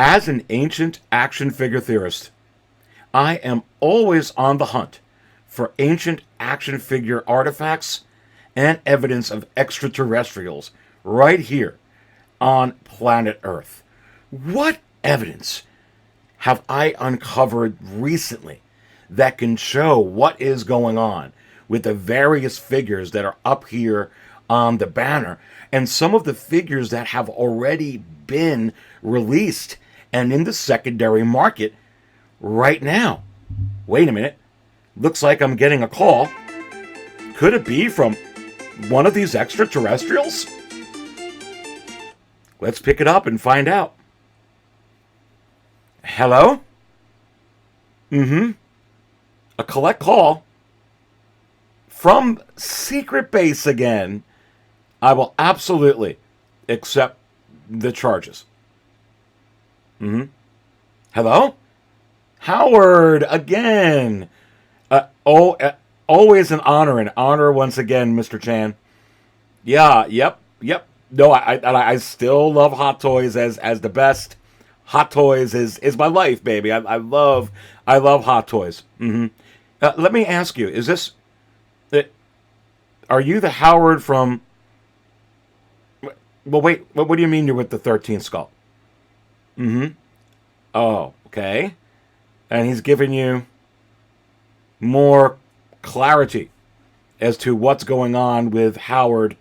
As an ancient action figure theorist, I am always on the hunt for ancient action figure artifacts and evidence of extraterrestrials right here on planet Earth. What evidence have I uncovered recently that can show what is going on with the various figures that are up here on the banner, and some of the figures that have already been released and in the secondary market right now? Wait a minute. Looks like I'm getting a call. Could it be from one of these extraterrestrials? Let's pick it up and find out. Hello? A collect call from Secret Base again. I will absolutely accept the charges. Hello? Howard again. Always an honor once again, Mr. Chan. Yeah, yep. No, I still love Hot Toys as the best. Hot Toys is my life, baby. I love Hot Toys. Let me ask you: are you the Howard from? Well, wait. What do you mean you're with the 13th skull? Oh, okay. And he's giving you more clarity as to what's going on with Howard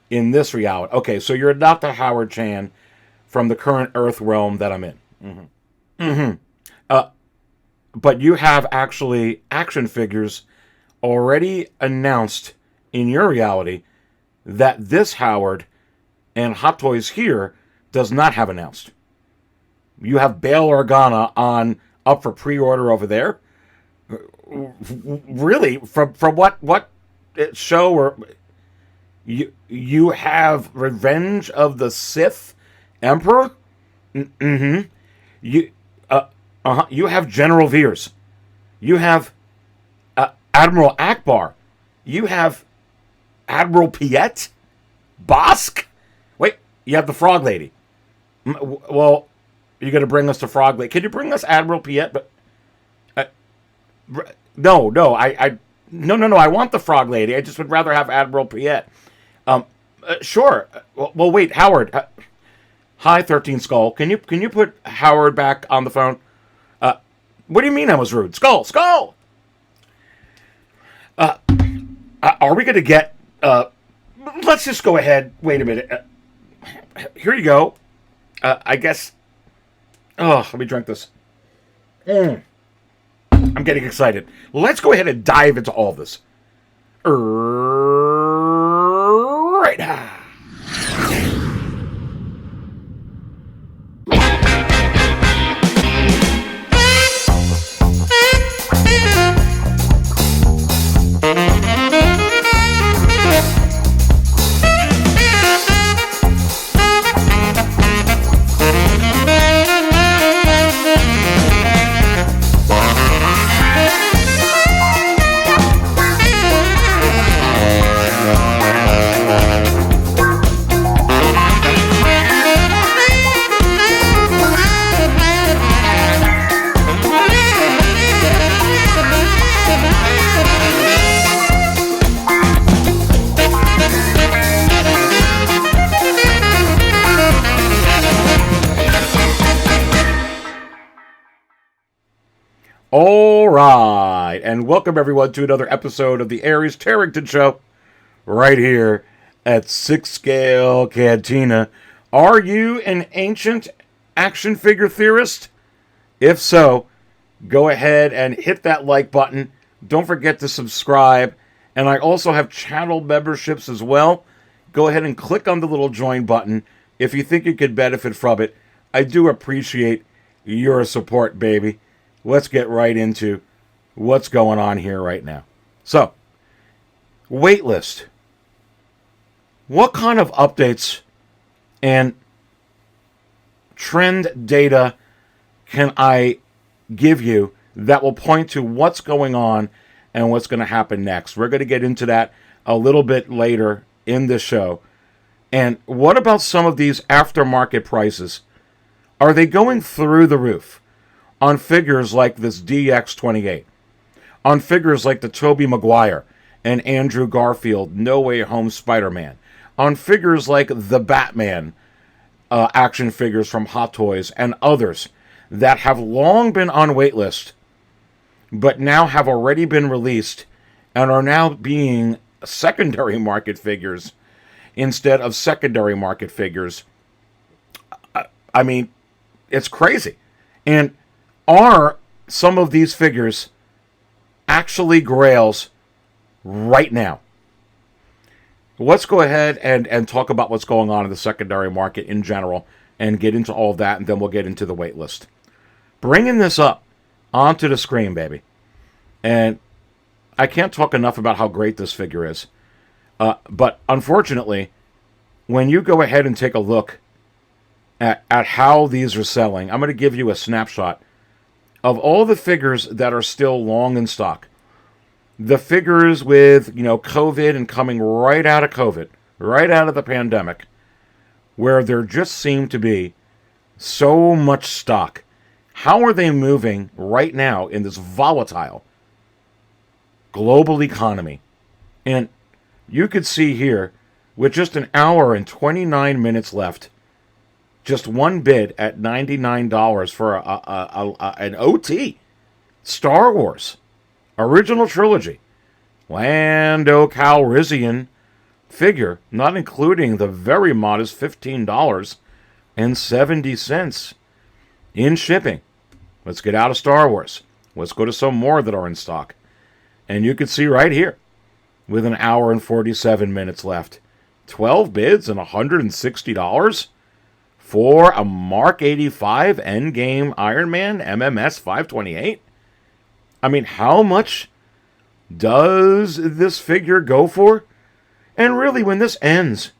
in this reality. Okay, so you're not the Howard Chan from the current Earth realm that I'm in. But you have actually action figures already announced in your reality that this Howard and Hot Toys here does not have announced. You have Bail Organa up for pre-order over there. Really? From what show? Or you have Revenge of the Sith Emperor? You have General Veers. You have Admiral Akbar. You have Admiral Piet. Bosk. Wait, you have the Frog Lady. Well, you're going to bring us the Frog Lady. Can you bring us Admiral Piet? But no. I want the Frog Lady. I just would rather have Admiral Piet. Sure. Well, wait, Howard. Hi, 13 Skull. Can you put Howard back on the phone? What do you mean I was rude? Skull. Are we going to get? Let's just go ahead. Wait a minute. Here you go. I guess. Oh, let me drink this. I'm getting excited. Let's go ahead and dive into all this. Right now. All right, and welcome everyone to another episode of the Aries Tarrington Show, right here at 6 Scale Cantina. Are you an ancient action figure theorist? If so, go ahead and hit that like button. Don't forget to subscribe, and I also have channel memberships as well. Go ahead and click on the little join button if you think you could benefit from it. I do appreciate your support, baby. Let's get right into what's going on here right now. So, Waitlist. What kind of updates and trend data can I give you that will point to what's going on and what's going to happen next? We're going to get into that a little bit later in this show. And what about some of these aftermarket prices Are they going through the roof on figures like this DX28? On figures like the Tobey Maguire and Andrew Garfield No Way Home Spider-Man? On figures like the Batman action figures from Hot Toys and others that have long been on waitlist, but now have already been released and are now being secondary market figures instead of secondary market figures? I mean, it's crazy. And are some of these figures actually grails right now? Let's go ahead and talk about what's going on in the secondary market in general and get into all of that, and then we'll get into the wait list. Bringing this up onto the screen, baby. And I can't talk enough about how great this figure is. But unfortunately, when you go ahead and take a look at how these are selling, I'm going to give you a snapshot of all the figures that are still long in stock. The figures with, COVID and coming right out of COVID, right out of the pandemic, where there just seemed to be so much stock. How are they moving right now in this volatile global economy? And you could see here, with just an hour and 29 minutes left, just one bid at $99 for an OT. Star Wars Original Trilogy Lando Calrissian figure, not including the very modest $15.70 in shipping. Let's get out of Star Wars. Let's go to some more that are in stock. And you can see right here, with an hour and 47 minutes left, 12 bids and $160 for a Mark 85 Endgame Iron Man MMS 528. I mean, how much does this figure go for? And really, when this ends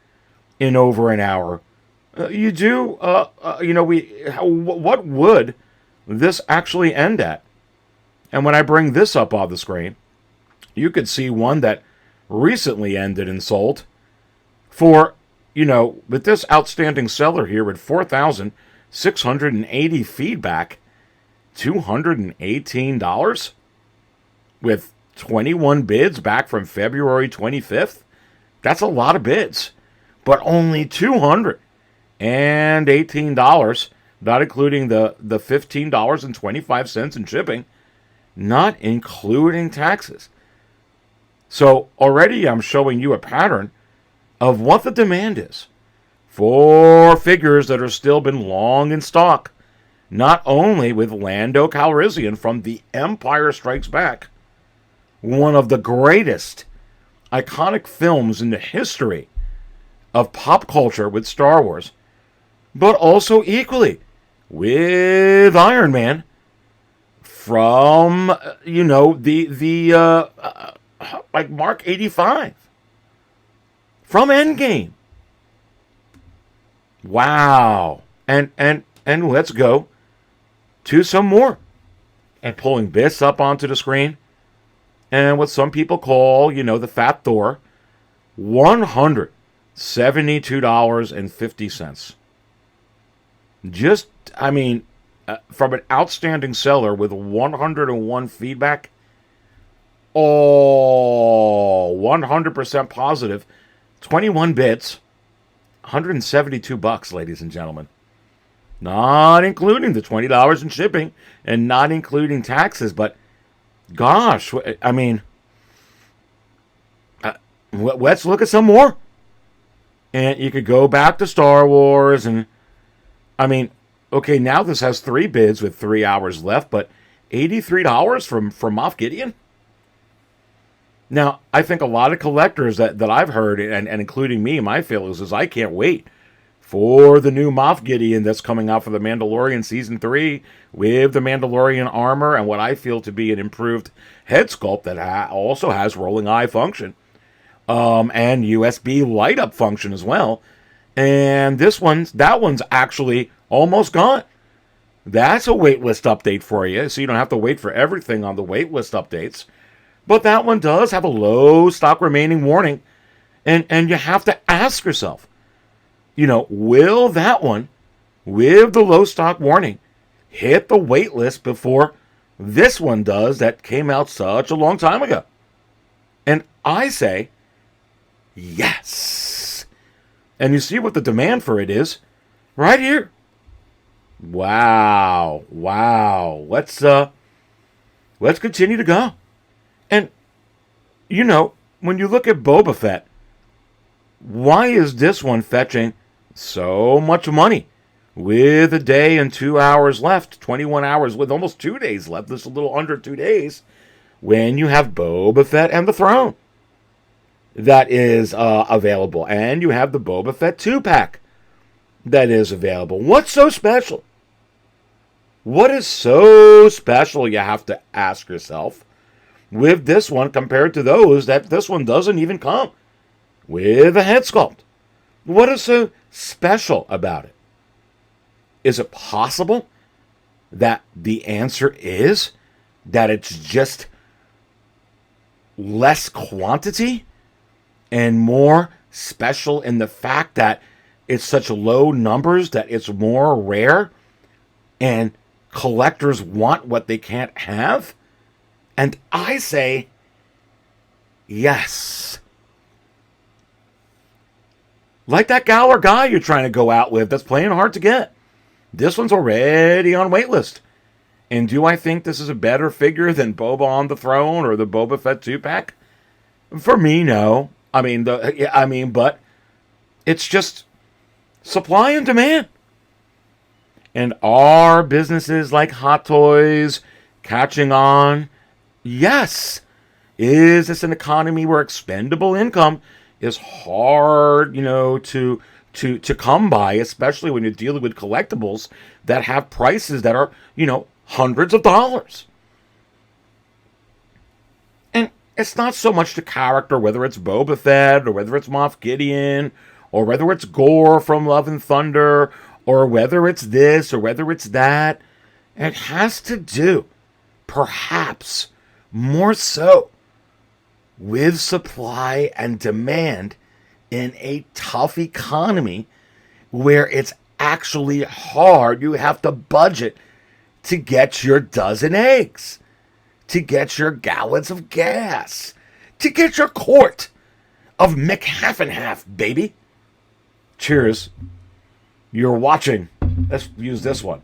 in over an hour, what would this actually end at? And when I bring this up on the screen, you could see one that recently ended and sold for, with this outstanding seller here with 4,680 feedback, $218 with 21 bids back from February 25th. That's a lot of bids, but only $218, not including the $15.25 in shipping, not including taxes. So already I'm showing you a pattern of what the demand is for figures that are still been long in stock, not only with Lando Calrissian from The Empire Strikes Back, one of the greatest iconic films in the history of pop culture with Star Wars, but also equally with Iron Man from, like Mark 85 from Endgame. Wow. And let's go to some more. And pulling this up onto the screen, and what some people call, the Fat Thor, $172.50. Just, from an outstanding seller with 101 feedback, 100% positive, 21 bits, $172, ladies and gentlemen. Not including the $20 in shipping and not including taxes, but gosh, let's look at some more. And you could go back to Star Wars and, okay, now this has 3 bids with 3 hours left, but $83 from Moff Gideon? Now, I think a lot of collectors that I've heard, and including me, my feelings is I can't wait for the new Moff Gideon that's coming out for The Mandalorian Season 3 with the Mandalorian armor and what I feel to be an improved head sculpt that also has rolling eye function and USB light-up function as well. And that one's actually almost gone. That's a waitlist update for you, so you don't have to wait for everything on the waitlist updates. But that one does have a low stock remaining warning, and you have to ask yourself, will that one with the low stock warning, hit the wait list before this one does that came out such a long time ago. And I say, yes. And you see what the demand for it is right here. Wow. Let's continue to go. And when you look at Boba Fett, why is this one fetching so much money? With a day and 2 hours left, 21 hours with almost 2 days left, this is a little under 2 days, when you have Boba Fett and the Throne that is available. And you have the Boba Fett 2-pack that is available. What's so special? What is so special, you have to ask yourself, with this one compared to those that this one doesn't even come with a head sculpt? What is so special about it? Is it possible that the answer is that it's just less quantity and more special in the fact that it's such low numbers that it's more rare and collectors want what they can't have? And I say, yes. Like that gal or guy you're trying to go out with that's playing hard to get. This one's already on Waitlist. And do I think this is a better figure than Boba on the Throne or the Boba Fett 2-pack? For me, no. But it's just supply and demand. And are businesses like Hot Toys catching on? Yes. Is this an economy where expendable income is hard, to come by, especially when you're dealing with collectibles that have prices that are, hundreds of dollars? And it's not so much the character, whether it's Boba Fett or whether it's Moff Gideon or whether it's Gore from Love and Thunder or whether it's this or whether it's that. It has to do, perhaps more so, with supply and demand in a tough economy where it's actually hard. You have to budget to get your dozen eggs, to get your gallons of gas, to get your quart of McHalf-and-Half, baby. Cheers. You're watching, let's use this one,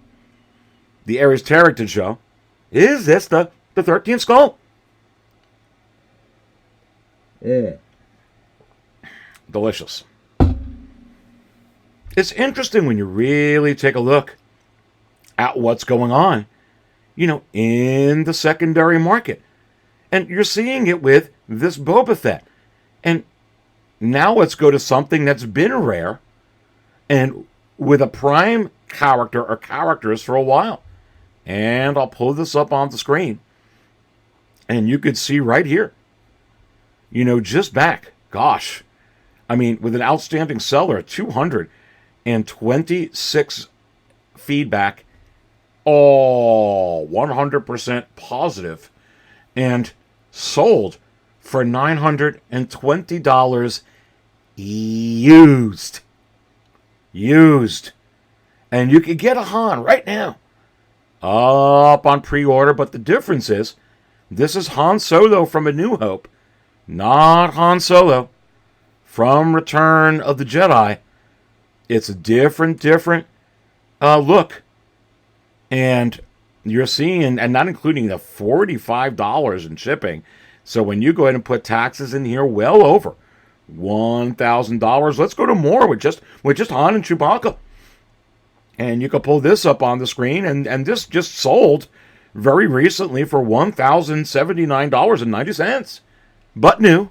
the Aries Tarrington Show. Is this the 13th skull? Delicious. It's interesting when you really take a look at what's going on, in the secondary market. And you're seeing it with this Boba Fett. And now let's go to something that's been rare and with a prime character or characters for a while. And I'll pull this up on the screen. And you could see right here, just back, with an outstanding seller, 226 feedback, all 100% positive, and sold for $920 used. And you can get a Han right now up on pre-order, but the difference is this is Han Solo from A New Hope, not Han Solo from Return of the Jedi. It's a different look. And you're seeing, and not including the $45 in shipping. So when you go ahead and put taxes in here, well over $1,000. Let's go to more with just Han and Chewbacca. And you can pull this up on the screen, and this just sold very recently for $1,079.90. But new.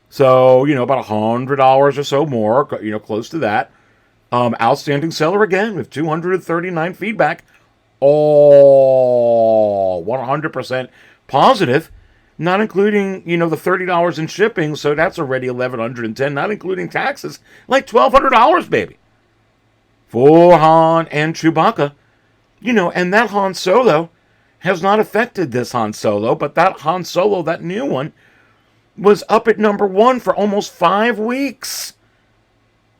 So, about $100 or so more, close to that. Outstanding seller again with 239 feedback. All 100% positive. Not including, the $30 in shipping. So that's already $1,110. Not including taxes. Like $1,200, baby. For Han and Chewbacca. And that Han Solo has not affected this Han Solo. But that Han Solo, that new one, was up at number 1 for almost 5 weeks.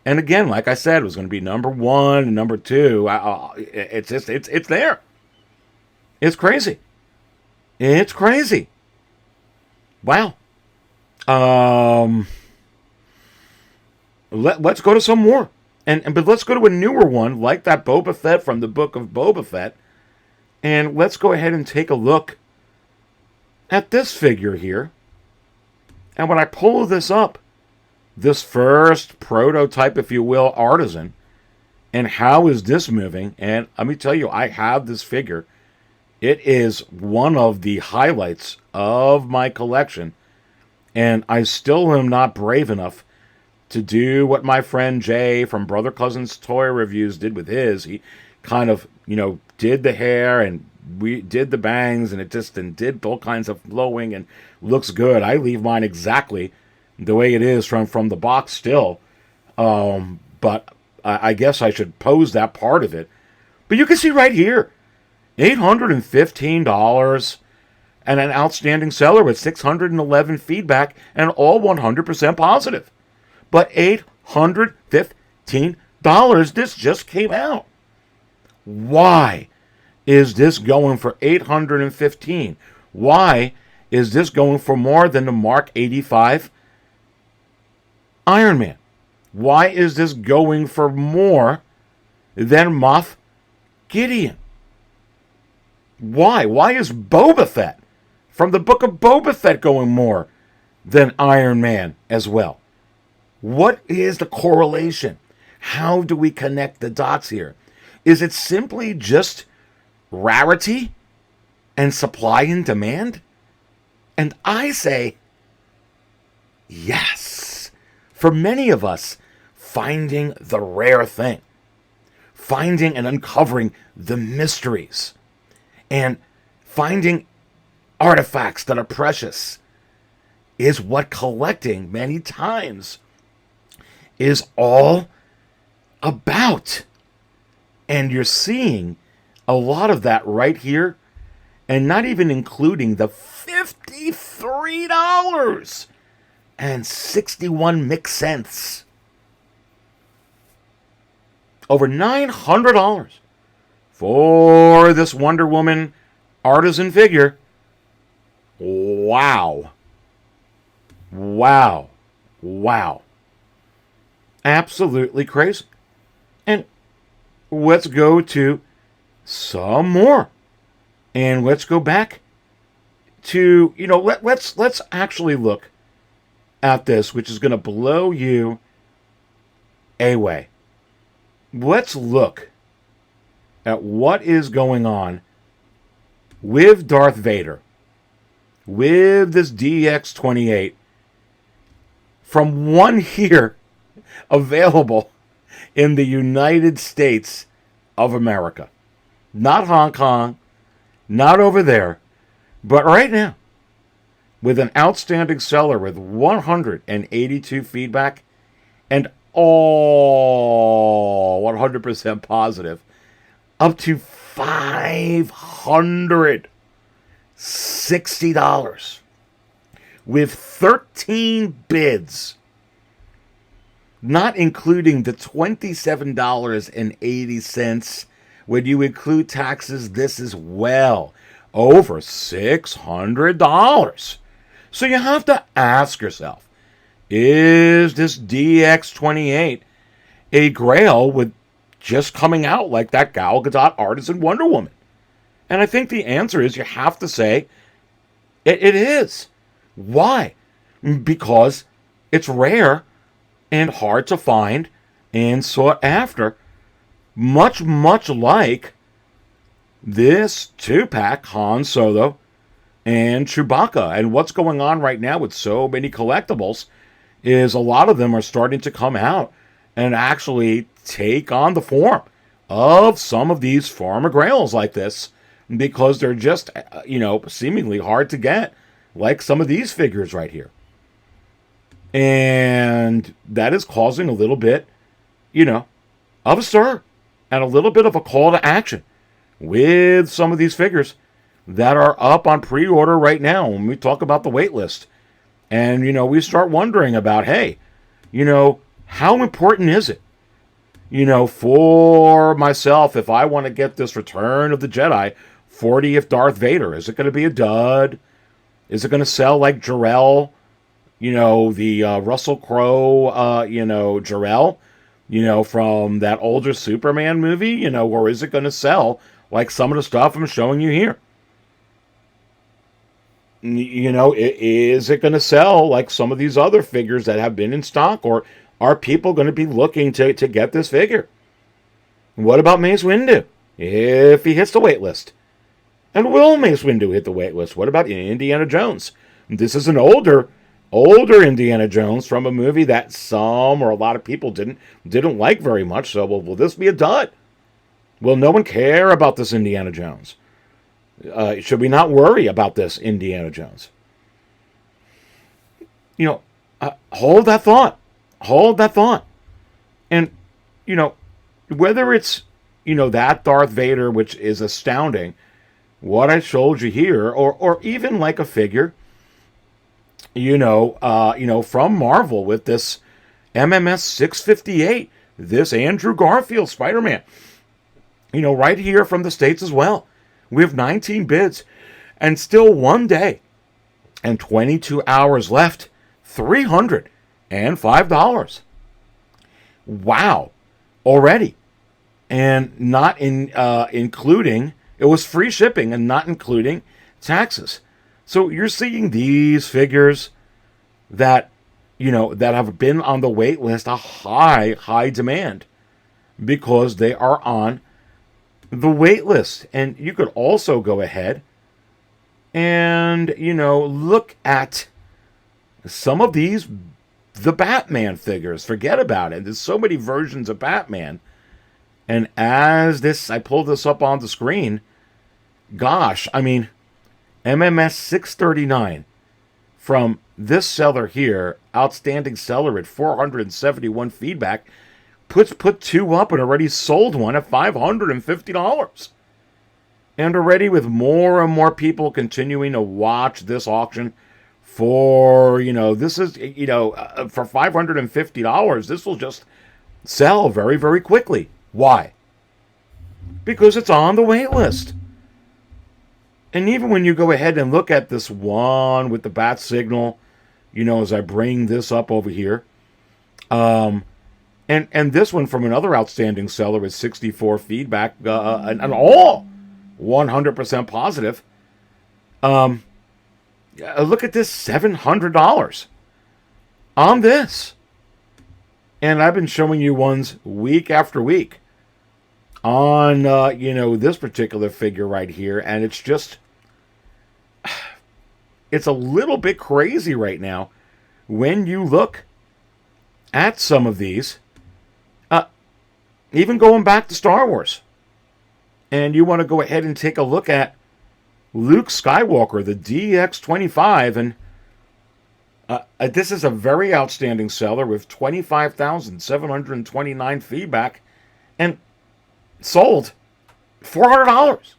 And again, like I said, it was going to be number one and number two. It's there. It's crazy. It's crazy. Wow. Um, let's go to some more. But let's go to a newer one, like that Boba Fett from the book of Boba Fett. And let's go ahead and take a look at this figure here. And when I pull this up, this first prototype, if you will, artisan, and how is this moving? And let me tell you, I have this figure. It is one of the highlights of my collection. And I still am not brave enough to do what my friend Jay from Brother Cousin's Toy Reviews did with his. He kind of, did the hair and we did the bangs and did all kinds of flowing and looks good. I leave mine exactly the way it is from the box still. But I guess I should pose that part of it. But you can see right here, $815 and an outstanding seller with 611 feedback and all 100% positive. But $815, this just came out. Why is this going for $815? Why is this going for more than the Mark 85 Iron Man? Why is this going for more than Moff Gideon? Why? Why is Boba Fett from the book of Boba Fett going more than Iron Man as well? What is the correlation? How do we connect the dots here? Is it simply just rarity and supply and demand? And I say, yes. For many of us, finding the rare thing, finding and uncovering the mysteries, and finding artifacts that are precious is what collecting many times is all about. And you're seeing a lot of that right here, and not even including the $53.61 over $900 for this Wonder Woman artisan figure. Wow. Wow. Wow. Absolutely crazy. And let's go to some more. And let's go back to, let's actually look at this, which is going to blow you away. Let's look at what is going on with Darth Vader, with this DX-28, from one here available in the United States of America. Not Hong Kong, not over there, but right now, with an outstanding seller with 182 feedback and all 100% positive, up to $560 with 13 bids, not including the $27.80. When you include taxes, this is well over $600. So you have to ask yourself, is this DX-28 a grail with just coming out like that Gal Gadot artisan Wonder Woman? And I think the answer is you have to say it is. Why? Because it's rare and hard to find and sought after, much like this 2-pack Han Solo and Chewbacca. And what's going on right now with so many collectibles is a lot of them are starting to come out and actually take on the form of some of these former grails like this, because they're just, seemingly hard to get, like some of these figures right here. And that is causing a little bit, of a stir and a little bit of a call to action with some of these figures that are up on pre-order right now when we talk about the wait list. And, we start wondering about, hey, How important is it? For myself, if I want to get this Return of the Jedi 40th Darth Vader, is it going to be a dud? Is it going to sell like Jarrell? The Russell Crowe, Jarrell, from that older Superman movie, or is it going to sell like some of the stuff I'm showing you here? Is it going to sell like some of these other figures that have been in stock, or are people going to be looking to get this figure? What about Mace Windu if he hits the wait list? And will Mace Windu hit the wait list? What about Indiana Jones? This is an older Indiana Jones from a movie that some or a lot of people didn't like very much. So will this be a dud? Will no one care about this Indiana Jones? Should we not worry about this Indiana Jones? Hold that thought. Hold that thought. And, whether it's, that Darth Vader, which is astounding, what I showed you here, or even like a figure, from Marvel with this MMS 658, this Andrew Garfield Spider-Man, right here from the States as well. We have 19 bids and still 1 day and 22 hours left. $305. Wow. Already. And not including, it was free shipping and not including taxes. So you're seeing these figures that, that have been on the wait list, a high demand, because they are on the wait list. And you could also go ahead and, look at some of these, the Batman figures. Forget about it. There's so many versions of Batman. And I pull this up on the screen, gosh, MMS 639 from this seller here, outstanding seller at 471 feedback, put two up and already sold one at $550. And already with more and more people continuing to watch this auction for, this is, for $550, this will just sell very, very quickly. Why? Because it's on the wait list. And even when you go ahead and look at this one with the bat signal, as I bring this up over here, and this one from another outstanding seller is 64 feedback, and all 100% positive. Look at this, $700 on this. And I've been showing you ones week after week on, this particular figure right here. And it's just, it's a little bit crazy right now when you look at some of these, even going back to Star Wars. And you want to go ahead and take a look at Luke Skywalker, the DX25, and this is a very outstanding seller with 25,729 feedback and sold $400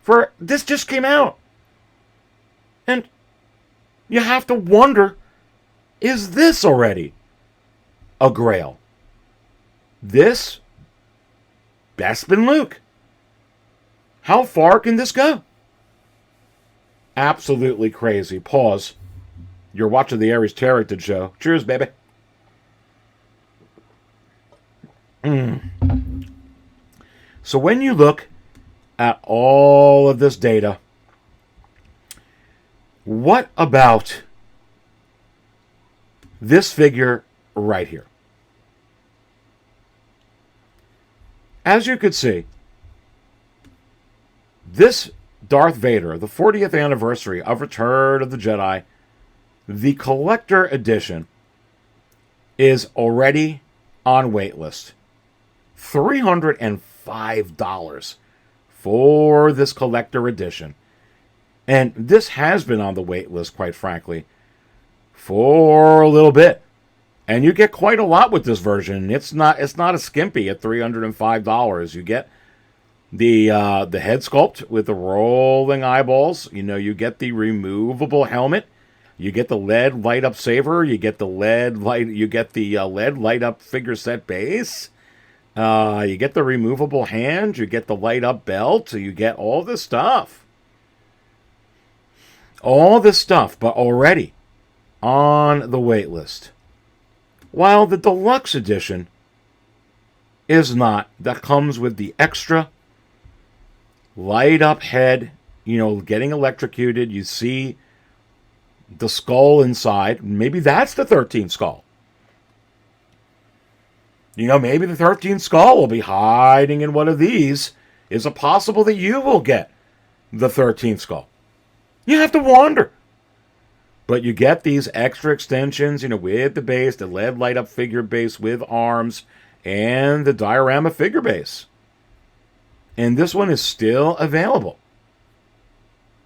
for this just came out. And you have to wonder, is this already a grail? This Bespin Luke. How far can this go? Absolutely crazy. Pause. You're watching the Aries Character Show. Cheers, baby. So when you look at all of this data, what about this figure right here? As you could see, this Darth Vader, the 40th anniversary of Return of the Jedi, the collector edition, is already on waitlist. $305 for this collector edition. And this has been on the waitlist, quite frankly, for a little bit. And you get quite a lot with this version. It's not a skimpy at $305. You get the head sculpt with the rolling eyeballs. You get the removable helmet. You get the LED light up saver. You get the LED light. You get the LED light up figure set base. You get the removable hand. You get the light up belt. You get all this stuff. All this stuff, but already on the wait list. While the deluxe edition is not. That comes with the extra light up head, getting electrocuted. You see the skull inside. Maybe that's the 13th skull. Maybe the 13th skull will be hiding in one of these. Is it possible that you will get the 13th skull? You have to wonder. But you get these extra extensions, with the base, the LED light up figure base with arms, and the diorama figure base. And this one is still available.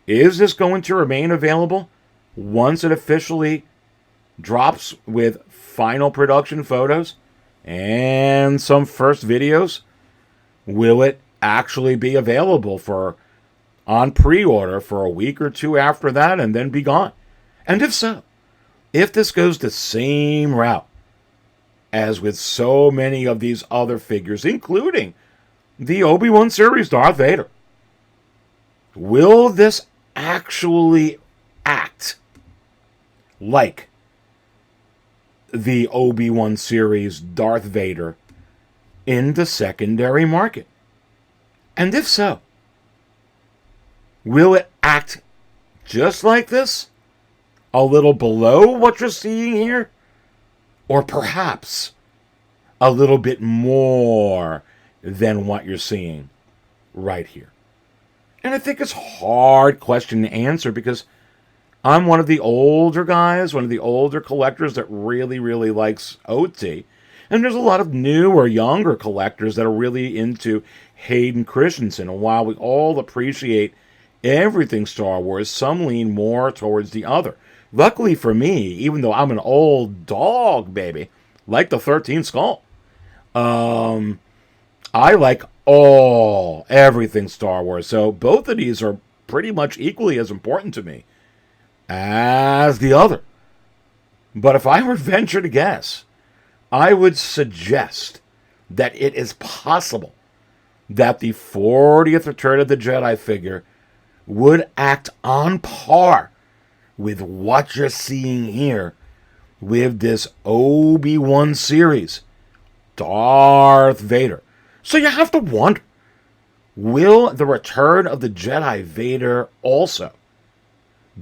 Is this going to remain available once it officially drops with final production photos and some first videos? Will it actually be available on pre-order for a week or two after that and then be gone? And if so, if this goes the same route as with so many of these other figures, including the Obi-Wan series Darth Vader, will this actually act like the Obi-Wan series Darth Vader in the secondary market? And if so, will it act just like this? A little below what you're seeing here? Or perhaps a little bit more than what you're seeing right here? And I think it's a hard question to answer because I'm one of the older guys, one of the older collectors that really, really likes OT. And there's a lot of newer, younger collectors that are really into Hayden Christensen. And while we all appreciate everything Star Wars, some lean more towards the other. Luckily for me, even though I'm an old dog, baby, like the 13th skull, I like everything Star Wars. So both of these are pretty much equally as important to me as the other. But if I were to venture to guess, I would suggest that it is possible that the 40th Return of the Jedi figure would act on par with what you're seeing here with this Obi-Wan series, Darth Vader. So you have to wonder, will the Return of the Jedi Vader also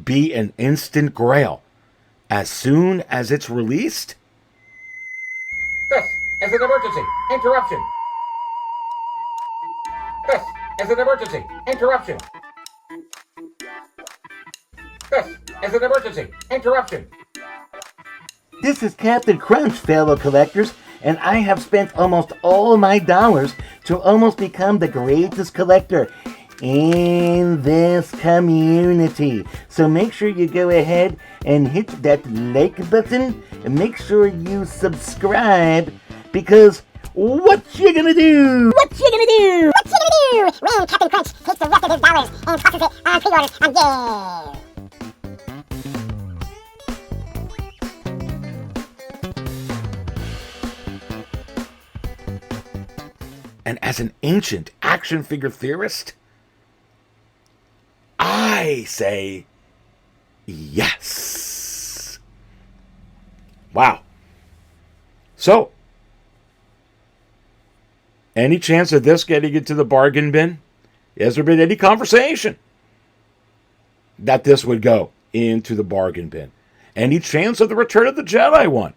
be an instant grail as soon as it's released? This is an emergency. Interruption. This is an emergency. Interruption. This is an emergency. Interruption. This is Captain Crunch, fellow collectors, and I have spent almost all my dollars to almost become the greatest collector in this community. So make sure you go ahead and hit that like button and make sure you subscribe, because what you gonna do? What you gonna do? What you gonna do when Captain Crunch takes the rest of his dollars and tosses it on pre-orders on game? And as an ancient action figure theorist, I say yes. Wow. So, any chance of this getting into the bargain bin? Has there been any conversation that this would go into the bargain bin? Any chance of the Return of the Jedi one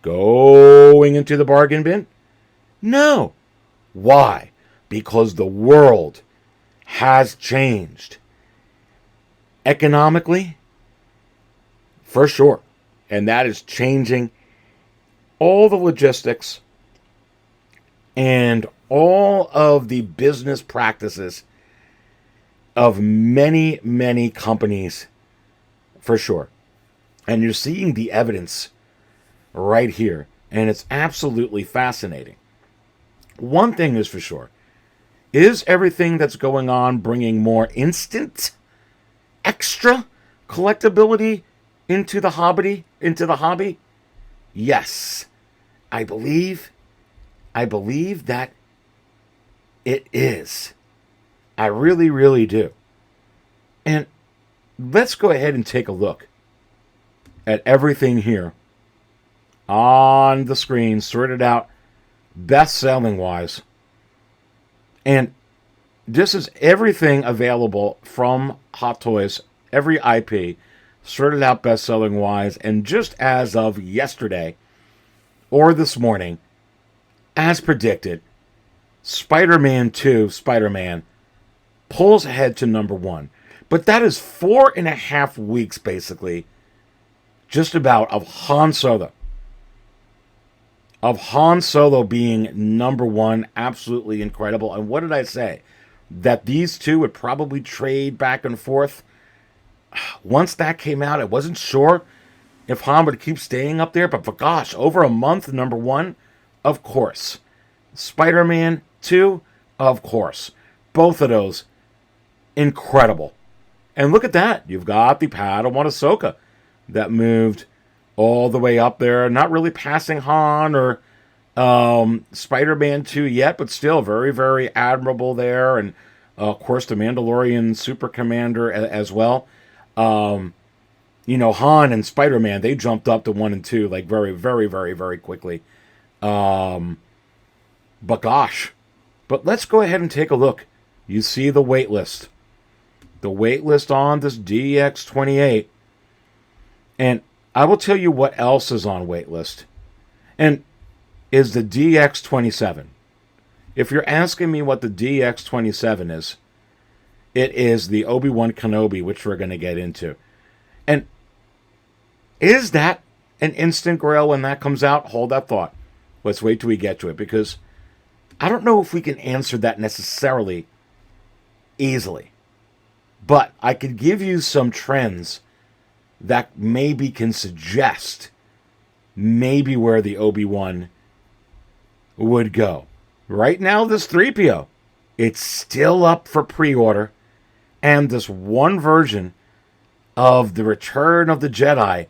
going into the bargain bin? No. Why? Because the world has changed. Economically, for sure. And that is changing all the logistics and all of the business practices of many, many companies, for sure. And you're seeing the evidence right here. And it's absolutely fascinating. One thing is for sure. Is everything that's going on bringing more instant, extra collectability into the hobby? Yes. I believe that it is. I really, really do. And let's go ahead and take a look at everything here on the screen, sorted out best-selling wise. And this is everything available from Hot Toys, every IP, sorted out best-selling wise. And just as of yesterday, or this morning, as predicted, Spider-Man 2, Spider-Man, pulls ahead to number 1. But that is 4.5 weeks, basically, just about, of Han Solo. Of Han Solo being number 1, absolutely incredible. And what did I say? That these two would probably trade back and forth. Once that came out, I wasn't sure if Han would keep staying up there, but for gosh, over a month, number 1, of course. Spider-Man 2, of course. Both of those, incredible. And look at that. You've got the Padawan Ahsoka that moved all the way up there. Not really passing Han or Spider-Man 2 yet, but still very, very admirable there. And, of course, the Mandalorian Super Commander as well. Han and Spider-Man, they jumped up to 1 and 2 like very, very, very, very quickly. But gosh. But let's go ahead and take a look. You see the waitlist. The waitlist on this DX28. And I will tell you what else is on waitlist. And is the DX27. If you're asking me what the DX27 is, it is the Obi-Wan Kenobi, which we're going to get into. And is that an instant grail when that comes out? Hold that thought. Let's wait till we get to it, because I don't know if we can answer that necessarily easily. But I could give you some trends that maybe can suggest maybe where the Obi-Wan would go. Right now, this 3PO, it's still up for pre-order. And this one version of the Return of the Jedi,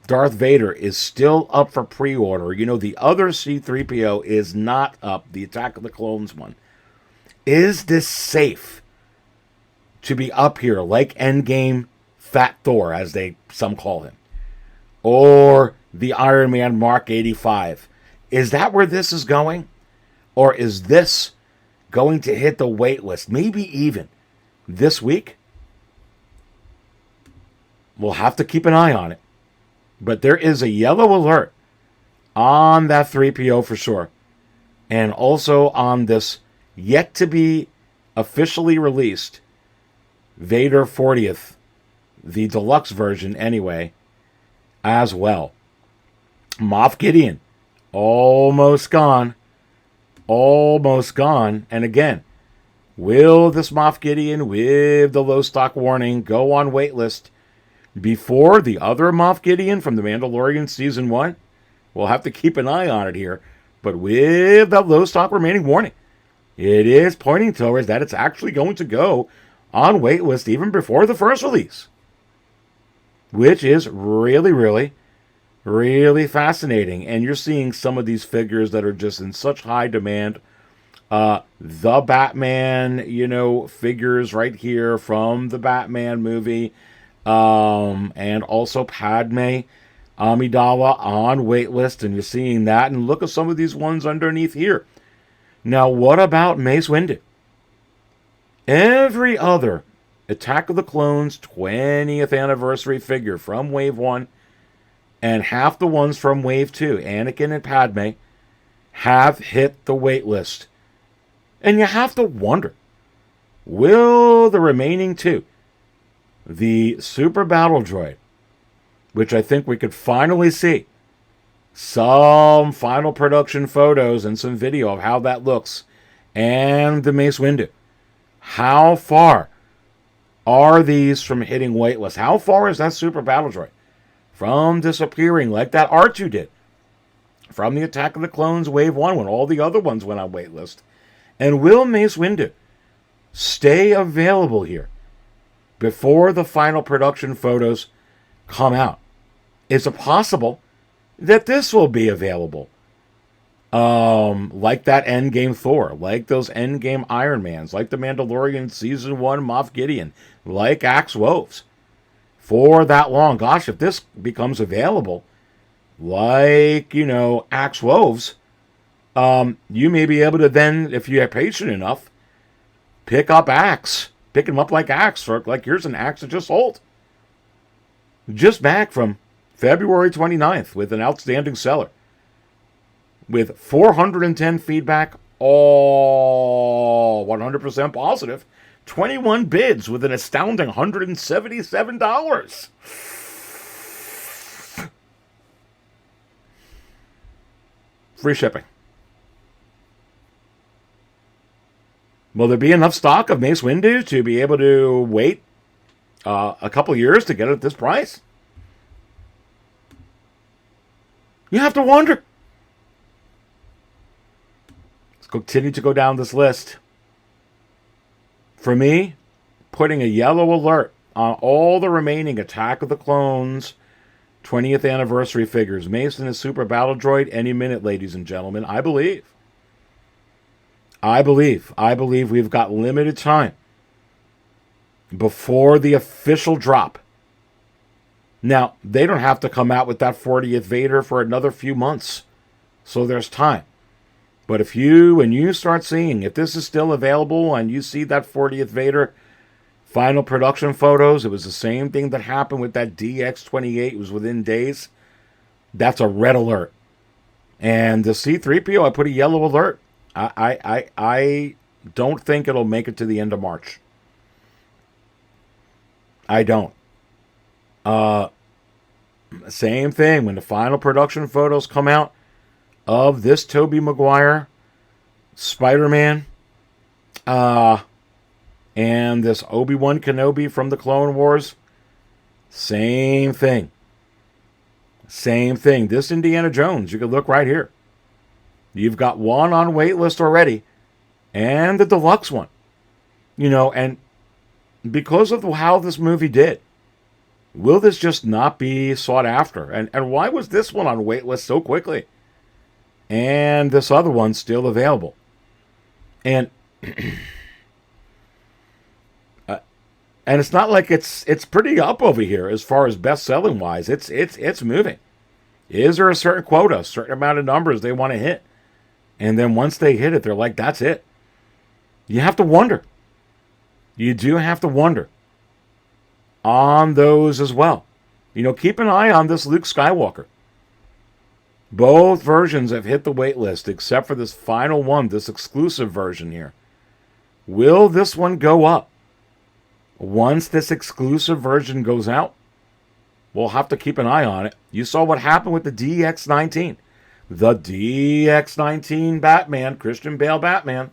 Darth Vader, is still up for pre-order. The other C-3PO is not up, the Attack of the Clones one. Is this safe to be up here like Endgame Fat Thor, as some call him? Or the Iron Man Mark 85? Is that where this is going? Or is this going to hit the wait list, maybe even this week? We'll have to keep an eye on it. But there is a yellow alert on that 3PO for sure. And also on this yet to be officially released Vader 40th, the deluxe version anyway, as well. Moff Gideon, almost gone. Almost gone. And again, will this Moff Gideon with the low stock warning go on waitlist before the other Moff Gideon from The Mandalorian Season 1? We'll have to keep an eye on it here. But with that low stock remaining warning, it is pointing towards that it's actually going to go on waitlist even before the first release. Which is really, really, really fascinating. And you're seeing some of these figures that are just in such high demand. The Batman, figures right here from the Batman movie. And also Padme Amidala on waitlist. And you're seeing that. And look at some of these ones underneath here. Now, what about Mace Windu? Every other Attack of the Clones 20th anniversary figure from Wave 1 and half the ones from Wave 2, Anakin and Padme, have hit the waitlist. And you have to wonder, will the remaining two, the Super Battle Droid, which I think we could finally see some final production photos and some video of how that looks, and the Mace Windu, how far are these from hitting waitlist? How far is that Super Battle Droid from disappearing like that R2 did from the Attack of the Clones Wave 1 when all the other ones went on waitlist? And will Mace Windu stay available here before the final production photos come out, is it possible that this will be available? Like that Endgame Thor, like those Endgame Iron Mans, like the Mandalorian Season 1 Moff Gideon, like Axe Woves. For that long, gosh, if this becomes available, like, Axe Woves, you may be able to then, if you're patient enough, pick them up like Axe, or like here's an Axe that just sold. Just back from February 29th with an outstanding seller. With 410 feedback, all 100% positive. 21 bids with an astounding $177. Free shipping. Will there be enough stock of Mace Windu to be able to wait a couple years to get it at this price? You have to wonder. Let's continue to go down this list. For me, putting a yellow alert on all the remaining Attack of the Clones 20th anniversary figures. Mason is Super Battle Droid any minute, ladies and gentlemen. I believe we've got limited time before the official drop. Now, they don't have to come out with that 40th Vader for another few months. So there's time. But when you start seeing, if this is still available and you see that 40th Vader final production photos, it was the same thing that happened with that DX-28. It was within days. That's a red alert. And the C-3PO, I put a yellow alert. I don't think it'll make it to the end of March. I don't. Same thing. When the final production photos come out of this Tobey Maguire Spider-Man and this Obi-Wan Kenobi from the Clone Wars, same thing. Same thing. This Indiana Jones, you can look right here. You've got one on waitlist already and the deluxe one. And because of how this movie did, will this just not be sought after? And why was this one on waitlist so quickly? And this other one's still available. And and it's not like it's pretty up over here as far as best-selling wise. It's moving. Is there a certain quota, a certain amount of numbers they want to hit? And then once they hit it, they're like, that's it. You have to wonder. You do have to wonder on those as well. Keep an eye on this Luke Skywalker. Both versions have hit the wait list, except for this final one, this exclusive version here. Will this one go up? Once this exclusive version goes out, we'll have to keep an eye on it. You saw what happened with the DX-19. The DX-19 Batman, Christian Bale Batman.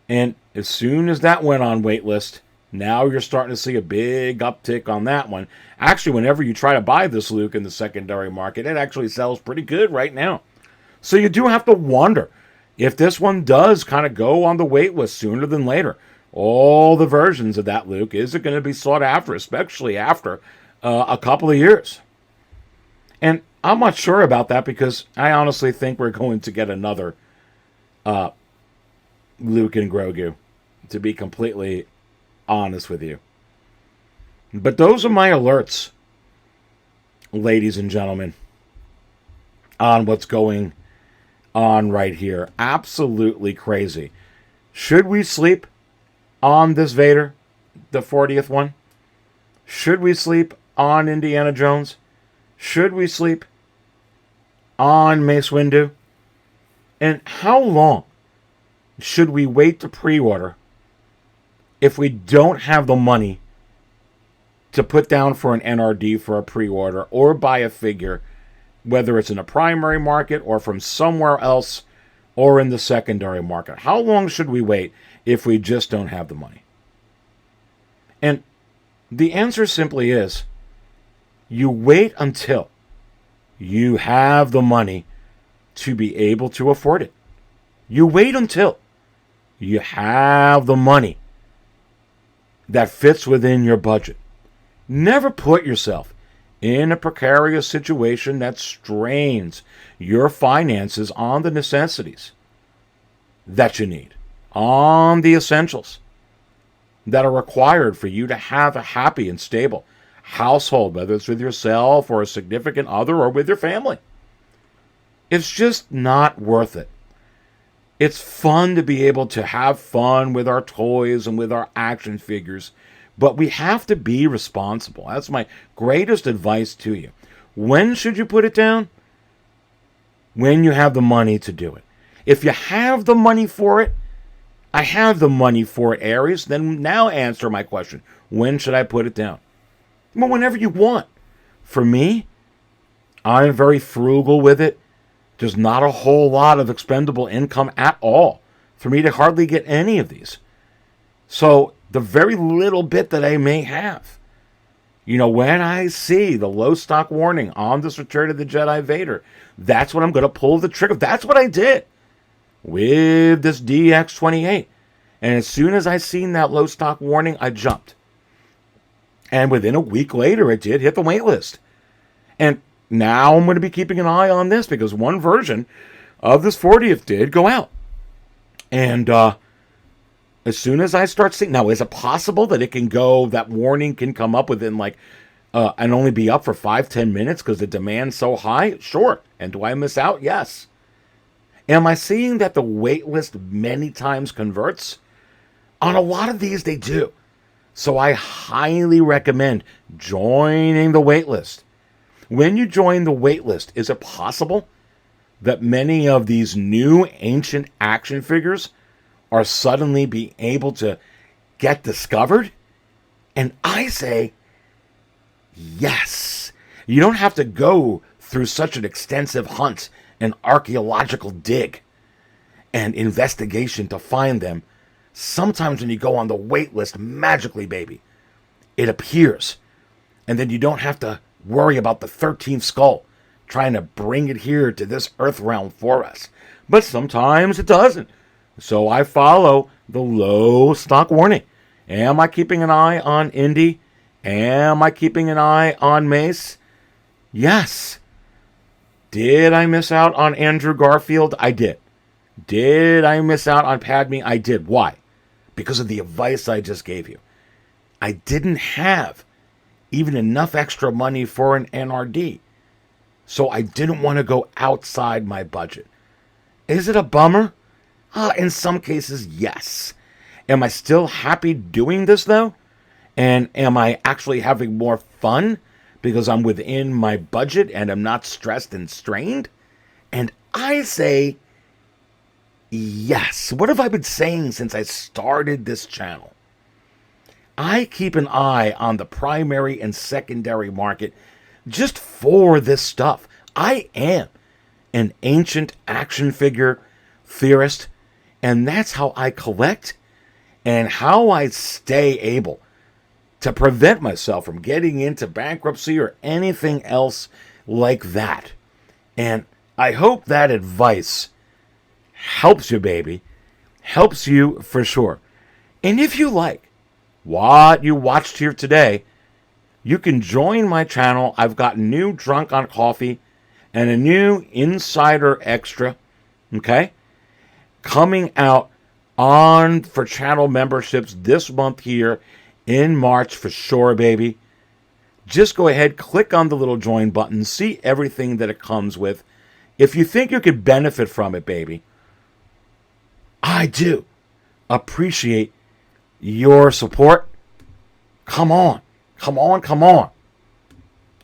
And as soon as that went on waitlist, now you're starting to see a big uptick on that one. Actually, whenever you try to buy this Luke in the secondary market, it actually sells pretty good right now. So you do have to wonder if this one does kind of go on the wait list sooner than later. All the versions of that Luke, is it going to be sought after, especially after a couple of years? And I'm not sure about that because I honestly think we're going to get another Luke and Grogu, to be completely honest with you. But those are my alerts, ladies and gentlemen, on what's going on right here. Absolutely crazy. Should we sleep on this Vader, the 40th one? Should we sleep on Indiana Jones? Should we sleep on Mace Windu? And how long should we wait to pre-order if we don't have the money to put down for an NRD for a pre-order or buy a figure, whether it's in a primary market or from somewhere else or in the secondary market? How long should we wait if we just don't have the money? And the answer simply is, you wait until you have the money to be able to afford it. You wait until you have the money that fits within your budget. Never put yourself in a precarious situation that strains your finances on the necessities that you need, on the essentials that are required for you to have a happy and stable household, whether it's with yourself or a significant other or with your family. It's just not worth it. It's fun to be able to have fun with our toys and with our action figures, but we have to be responsible. That's my greatest advice to you. When should you put it down? When you have the money to do it. If you have the money for it, I have the money for it, Aries, then now answer my question. When should I put it down? Well, whenever you want. For me, I'm very frugal with it. There's not a whole lot of expendable income at all for me to hardly get any of these. So the very little bit that I may have, when I see the low stock warning on this Return of the Jedi Vader, that's when I'm going to pull the trigger. That's what I did with this DX28. And as soon as I seen that low stock warning, I jumped. And within a week later, it did hit the wait list. And now I'm going to be keeping an eye on this because one version of this 40th did go out. And as soon as I start seeing... Now, is it possible that it can go... That warning can come up within and only be up for 5-10 minutes because the demand's so high? Sure. And do I miss out? Yes. Am I seeing that the wait list many times converts? On a lot of these, they do. So I highly recommend joining the wait list. When you join the wait list, is it possible that many of these new ancient action figures are suddenly being able to get discovered? And I say, yes. You don't have to go through such an extensive hunt and archaeological dig and investigation to find them. Sometimes when you go on the wait list, magically, baby, it appears. And then you don't have to worry about the 13th skull trying to bring it here to this earth realm for us. But sometimes it doesn't. So I follow the low stock warning. Am I keeping an eye on Indy? Am I keeping an eye on Mace? Yes. Did I miss out on Andrew Garfield? I did. Did I miss out on Padme? I did. Why? Because of the advice I just gave you. I didn't have even enough extra money for an NRD. So I didn't want to go outside my budget. Is it a bummer? In some cases, yes. Am I still happy doing this, though? And am I actually having more fun because I'm within my budget and I'm not stressed and strained? And I say, yes. What have I been saying since I started this channel? I keep an eye on the primary and secondary market just for this stuff. I am an ancient action figure theorist, and that's how I collect and how I stay able to prevent myself from getting into bankruptcy or anything else like that. And I hope that advice helps you, baby. Helps you for sure. And if you like what you watched here today, you can join my channel. I've got new Drunk on Coffee and a new Insider Extra, okay, coming out for channel memberships this month here in March for sure, baby. Just go ahead, click on the little join button, see everything that it comes with. If you think you could benefit from it, baby, I do appreciate your support. Come on. Come on, come on.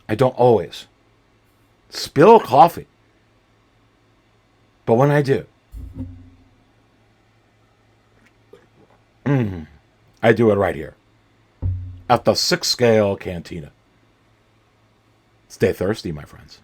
I don't always spill coffee. But when I do, I do it right here at the 6 Scale Cantina. Stay thirsty, my friends.